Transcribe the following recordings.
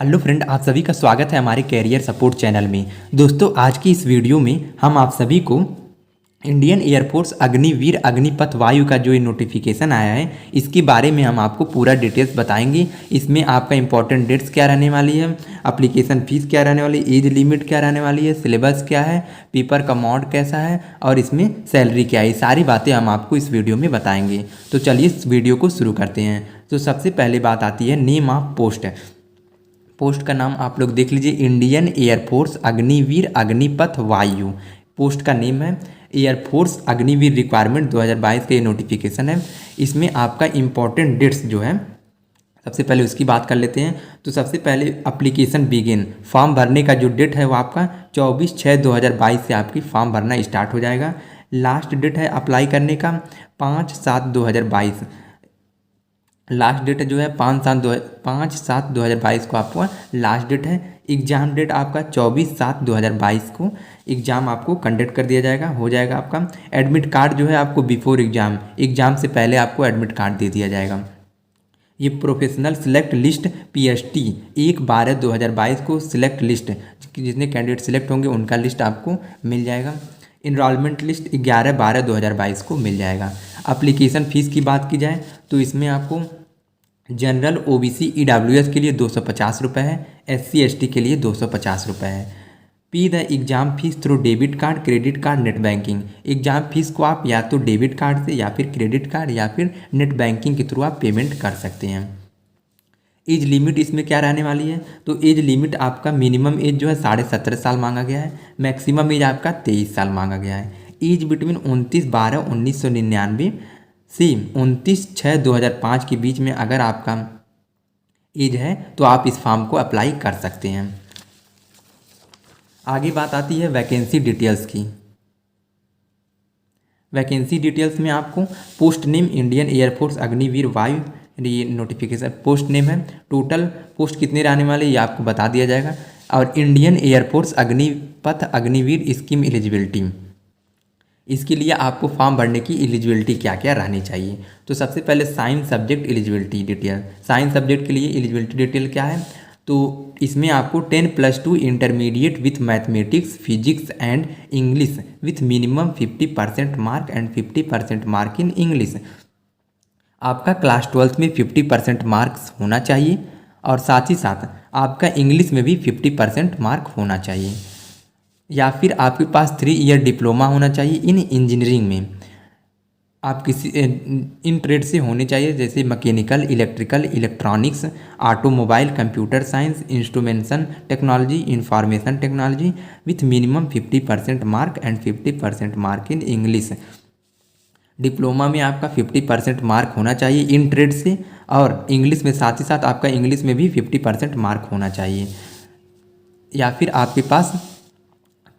Hello friend, आप सभी का स्वागत है हमारे कैरियर सपोर्ट चैनल में। दोस्तों, आज की इस वीडियो में हम आप सभी को इंडियन एयरफोर्स अग्निवीर अग्निपथ वायु का जो ये नोटिफिकेशन आया है, इसके बारे में हम आपको पूरा डिटेल्स बताएंगे। इसमें आपका इंपॉर्टेंट डेट्स क्या रहने वाली है, एप्लीकेशन फीस क्या रहने वाली है, एज लिमिट क्या रहने वाली है, सिलेबस क्या है, पेपर का मोड कैसा है और इसमें सैलरी क्या है, ये सारी बातें हम आपको इस वीडियो में बताएंगे। तो चलिए इस वीडियो को शुरू करते हैं। तो सबसे पहले बात आती है नेम ऑफ पोस्ट। पोस्ट का नाम आप लोग देख लीजिए, इंडियन एयरफोर्स अग्निवीर अग्निपथ वायु पोस्ट का नेम है। एयरफोर्स अग्निवीर रिक्वायरमेंट 2022 का ये नोटिफिकेशन है। इसमें आपका इम्पॉर्टेंट डेट्स जो है, सबसे पहले उसकी बात कर लेते हैं। तो सबसे पहले एप्लीकेशन बिगिन, फॉर्म भरने का जो डेट है वो आपका 24/6/2022 से आपकी फॉर्म भरना स्टार्ट हो जाएगा। लास्ट डेट है अप्लाई करने का 5/7/2022। लास्ट डेट जो है 5/7/2022 को आपको लास्ट डेट है। एग्ज़ाम डेट आपका 24/7/2022 को एग्ज़ाम आपको कंडक्ट कर दिया जाएगा, हो जाएगा आपका। एडमिट कार्ड जो है आपको बिफोर एग्ज़ाम से पहले आपको एडमिट कार्ड दे दिया जाएगा। ये प्रोफेशनल सिलेक्ट लिस्ट PST 1/12/2022 को सिलेक्ट लिस्ट, जितने कैंडिडेट सिलेक्ट होंगे उनका लिस्ट आपको मिल जाएगा। इनरोलमेंट लिस्ट 11/12/2022 को मिल जाएगा। एप्लीकेशन फ़ीस की बात की जाए तो इसमें आपको जनरल OBC EWS के लिए 250 रुपये है, SC ST के लिए 250 रुपये है। पे the exam fees through debit card, credit card, net banking. Exam fees को आप या तो डेबिट कार्ड से या फिर क्रेडिट कार्ड या फिर नेट बैंकिंग के थ्रू आप पेमेंट कर सकते हैं। एज लिमिट इसमें क्या रहने वाली है, तो एज लिमिट आपका मिनिमम एज जो है 17.5 साल मांगा गया है, मैक्सिमम एज आपका 23 साल मांगा गया है। एज बिटवीन 29/12/1999 से 29/6/2005 के बीच में अगर आपका एज है तो आप इस फॉर्म को अप्लाई कर सकते हैं। आगे बात आती है वैकेंसी डिटेल्स की। वैकेंसी डिटेल्स में आपको post name Indian Air Force Agniveer Vayu, ये नोटिफिकेशन पोस्ट नेम है। टोटल पोस्ट कितने रहने वाले ये आपको बता दिया जाएगा। और Indian Air Force Agnipath Agniveer scheme eligibility, इसके लिए आपको फॉर्म भरने की एलिजिबिलिटी क्या क्या रहनी चाहिए। तो सबसे पहले science subject eligibility detail. Science subject के लिए एलिजिबिलिटी डिटेल क्या है, तो इसमें आपको 10+2 intermediate with mathematics physics and English with minimum 50% mark and 50% mark in English. आपका क्लास 12th में 50% मार्क्स होना चाहिए और साथ ही साथ आपका इंग्लिश में भी 50% मार्क होना चाहिए। या फिर आपके पास 3 ईयर डिप्लोमा होना चाहिए इन इंजीनियरिंग में। आप किसी इन ट्रेड से होने चाहिए, जैसे mechanical, electrical, electronics, automobile, computer science, instrumentation technology, information technology with minimum 50% mark and 50% mark in English. Diploma में आपका 50% मार्क होना चाहिए इन ट्रेड से, और इंग्लिश में साथ ही साथ आपका इंग्लिश में भी 50% मार्क होना चाहिए। या फिर आपके पास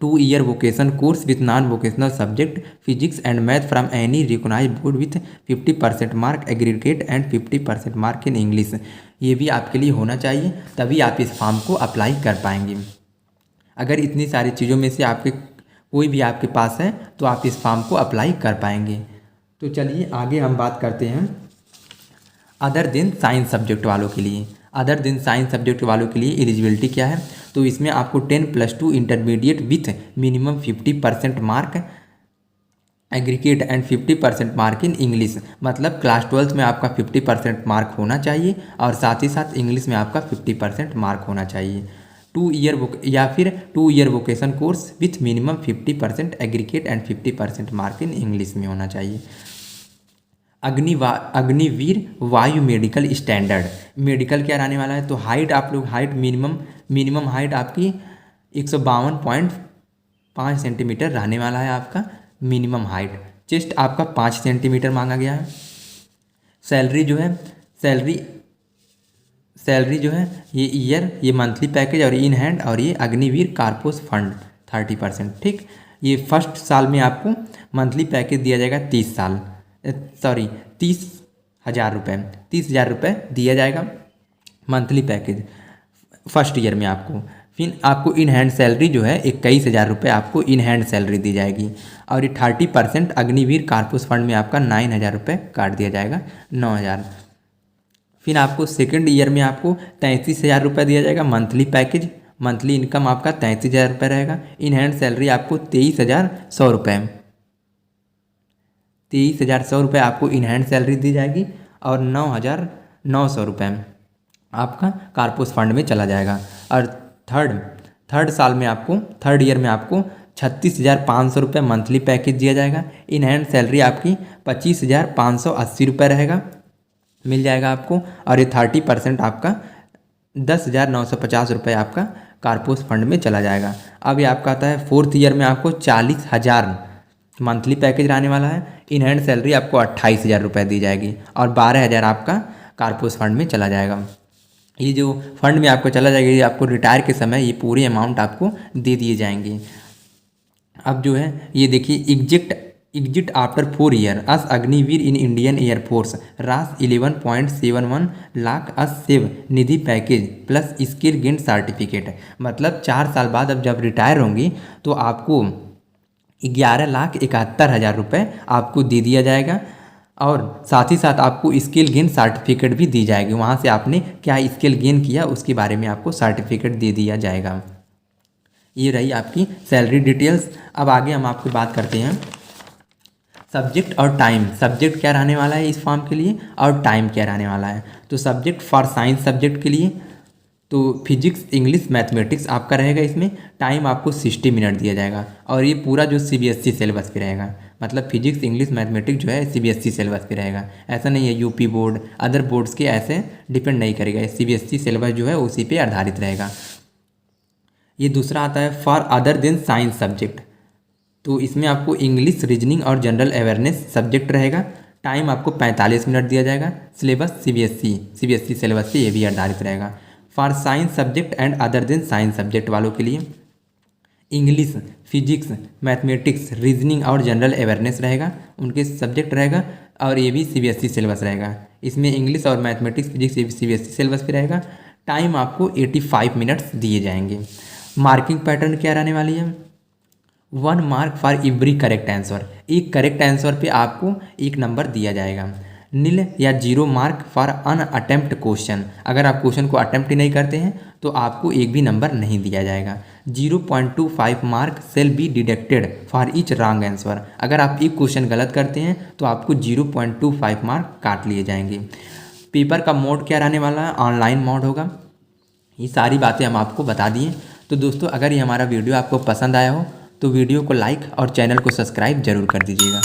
2 year vocation course with non vocational subject physics and math from any recognised board with 50% mark aggregate and 50% mark in English, ये भी आपके लिए होना चाहिए, तभी आप इस फॉर्म को अप्लाई कर पाएंगे। अगर इतनी सारी चीज़ों में से आपके कोई भी आपके पास है तो आप इस फॉर्म को अप्लाई कर पाएंगे। तो चलिए आगे हम बात करते हैं अदर देन साइंस सब्जेक्ट वालों के लिए। अदर देन साइंस सब्जेक्ट वालों के लिए एलिजिबिलिटी क्या है, तो इसमें आपको 10+2 intermediate with minimum 50% mark aggregate and 50% mark in English, मतलब क्लास 12th में आपका 50% मार्क होना चाहिए और साथ ही साथ इंग्लिश में आपका 50% मार्क होना चाहिए। 2 ईयर या फिर 2 year vocation course with minimum 50% aggregate and 50% mark in English में होना चाहिए। अग्निवीर वायु मेडिकल स्टैंडर्ड, मेडिकल क्या रहने वाला है, तो हाइट आप लोग हाइट मिनिमम हाइट आपकी 152.5 सेंटीमीटर रहने वाला है आपका मिनिमम हाइट। चेस्ट आपका 5 सेंटीमीटर मांगा गया है। सैलरी जो है ये मंथली पैकेज और इन हैंड, और ये अग्निवीर कारपोस फंड 30%। ठीक, ये फर्स्ट साल में आपको मंथली पैकेज दिया जाएगा 30,000 रुपये 30,000 रुपये दिया जाएगा मंथली पैकेज फर्स्ट ईयर में आपको। फिर आपको इन हैंड सैलरी जो है 21,000 रुपये आपको इन हैंड सैलरी दी जाएगी, और ये 30% अग्निवीर कारपोस फंड में आपका 9,000 रुपये काट दिया जाएगा, 9,000। फिर आपको सेकंड ईयर में आपको 33,000 रुपये दिया जाएगा मंथली पैकेज। मंथली इनकम आपका 33,000 रुपये रहेगा। इन हैंड सैलरी आपको 23,100 रुपये, 23,100 रुपये आपको इन हैंड सैलरी दी जाएगी और 9,900 रुपये आपका कारपोस फंड में चला जाएगा। और थर्ड साल में आपको, थर्ड ईयर में आपको 36,500 रुपये मंथली पैकेज दिया जाएगा। इन हैंड सैलरी आपकी 25,580 रुपये रहेगा, मिल जाएगा आपको। और ये 30% आपका 10,950 रुपये आपका कारपोस फंड में चला जाएगा। अब ये आपका आता है फोर्थ ईयर में आपको 40,000 मंथली पैकेज रहने वाला है। इन हैंड सैलरी आपको 28,000 रुपये दी जाएगी और 12,000 आपका कारपोस फंड में चला जाएगा। ये जो फंड में आपको चला जाएगा, ये आपको रिटायर के समय ये पूरी अमाउंट आपको दे दिए जाएंगे। अब जो है ये देखिए, exit after 4 year as Agniveer in Indian air force रास 11.71 lakh as Seva Nidhi package plus skill gain certificate. मतलब 4 साल बाद अब जब रिटायर होंगी तो आपको 11,71,000 रुपये आपको दे दिया जाएगा और साथ ही साथ आपको स्किल गेन सर्टिफिकेट भी दी जाएगी। वहाँ से आपने क्या स्किल गेन किया उसके बारे में आपको सर्टिफिकेट दे दिया जाएगा। ये रही आपकी सैलरी डिटेल्स। अब आगे हम आपको बात करते हैं सब्जेक्ट और टाइम। सब्जेक्ट क्या रहने वाला है इस फॉर्म के लिए और टाइम क्या रहने वाला है। तो सब्जेक्ट फॉर साइंस सब्जेक्ट के लिए तो फिजिक्स, इंग्लिश, मैथमेटिक्स आपका रहेगा। इसमें टाइम आपको 60 मिनट दिया जाएगा और ये पूरा जो CBSE सिलेबस पे रहेगा। मतलब फिजिक्स, इंग्लिश, मैथमेटिक्स जो है CBSE सिलेबस पे रहेगा। ऐसा नहीं है यूपी बोर्ड, अदर बोर्ड्स के ऐसे डिपेंड नहीं करेगा। CBSE सिलेबस जो है उसी पे आधारित रहेगा। ये दूसरा आता है for other than science subject. तो इसमें आपको इंग्लिश, रीजनिंग और जनरल अवेयरनेस सब्जेक्ट रहेगा। टाइम आपको 45 मिनट दिया जाएगा। सिलेबस CBSE सिलेबस पे ये भी आधारित रहेगा। For science subject and other than science subject वालों के लिए इंग्लिश, फिजिक्स, मैथमेटिक्स, रीजनिंग और जनरल अवेयरनेस रहेगा, उनके सब्जेक्ट रहेगा और ये भी CBSE सिलेबस रहेगा। इसमें इंग्लिश और मैथमेटिक्स, फिजिक्स ये भी CBSE सिलेबस पे रहेगा। टाइम आपको 85 मिनट्स दिए जाएंगे। मार्किंग पैटर्न क्या रहने वाली है, 1 mark for every correct answer. एक करेक्ट आंसर पे आपको 1 नंबर दिया जाएगा। नील या 0 mark for on attempt question. अगर आप क्वेश्चन को अटेम्प्ट ही नहीं करते हैं तो आपको 1 भी नंबर नहीं दिया जाएगा। 0.25 mark shall be deducted for each wrong answer. अगर आप एक क्वेश्चन गलत करते हैं तो आपको 0.25 मार्क काट लिए जाएंगे। पेपर का मोड क्या रहने वाला है, ऑनलाइन मोड होगा। ये सारी बातें हम आपको बता दिए। तो दोस्तों अगर ये हमारा वीडियो आपको पसंद आया हो तो वीडियो को लाइक और चैनल को सब्सक्राइब जरूर कर दीजिएगा।